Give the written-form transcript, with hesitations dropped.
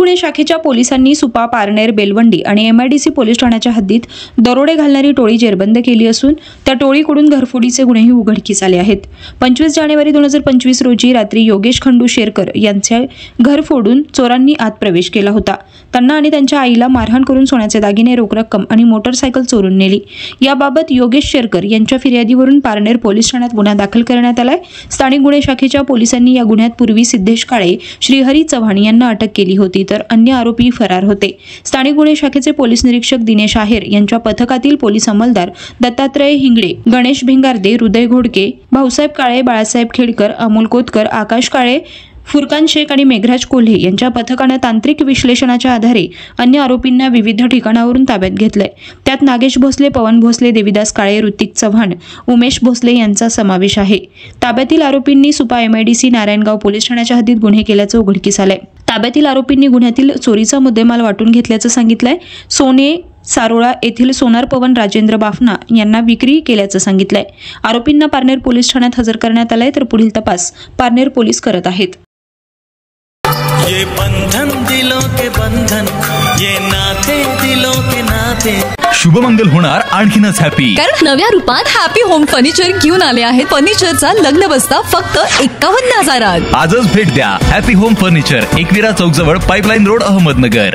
गुन्हे शाखेच्या पोलिसांनी सुपा, पारनेर, बेलवंडी आणि MIDC पोलीस ठाण्याच्या हद्दीत दरोडे घालणारी टोळी जेरबंद केली असून त्या टोळीकडून घरफोडीचे गुन्हेही उघडकीस आले आहेत. 25 जानेवारी 2025 रोजी रात्री योगेश खंडू शेरकर यांचे घर फोडून चोरांनी आत प्रवेश केला होता. त्यांना आणि त्यांच्या आईला मारहाण करून सोन्याचे दागिने, रोख रक्कम आणि मोटरसायकल चोरून नेली. याबाबत योगेश शेरकर यांच्या फिर्यादीवरून पारनेर पोलीस ठाण्यात गुन्हा दाखल करण्यात आलाय. स्थानिक गुन्हे शाखेच्या पोलिसांनी या गुन्ह्यात पूर्वी सिद्धेश काळे, श्रीहरी चव्हाण यांना अटक केली होती, तर अन्य आरोपी फरार होते. स्थानिक गुन्हे शाखेचे पोलीस निरीक्षक दिनेश आहेर यांच्या पथकातील पोलीस अंमलदार दत्तात्रय हिंगडे, गणेश भिंगारदे, हृदय घोडके, भाऊसाहेब काळे, बाळासाहेब खेडकर, अमोल कोतकर, आकाश काळे, फुरकान शेख आणि मेघराज कोल्हे यांच्या पथकानं तांत्रिक विश्लेषणाच्या आधारे अन्य आरोपींना विविध ठिकाणावरून ताब्यात घेतलंय. त्यात नागेश भोसले, पवन भोसले, देविदास काळे, ऋतिक चव्हाण, उमेश भोसले यांचा समावेश आहे. ताब्यातील आरोपींनी सुपा MIDC नारायणगाव पोलीस ठाण्याच्या हद्दीत गुन्हे केल्याचं उघडकीस आलंय. ताब्यातील आरोपींनी गुन्ह्यातील चोरीचा मुद्देमाल वाटून घेतल्याचं सांगितलंय. सोने सारोळा येथील सोनार पवन राजेंद्र बाफना यांना विक्री केल्याचं सांगितलंय. आरोपींना पारनेर पोलीस ठाण्यात हजर करण्यात आलंय, तर पुढील तपास पारनेर पोलीस करत आहेत. ये बंधन दिलों के बंधन, ये नाते दिलों के नाते. शुभमंगल होणार आणखीनच हॅपी, कारण नव्या रूपात हॅपी होम फर्निचर घेऊन आले आहेत. फर्निचरचा लग्न बस्ता फक्त 51,000. आजच भेट द्या हॅपी होम फर्निचर, एकविरा चौक जवळ, पाईपलाईन रोड, अहमदनगर.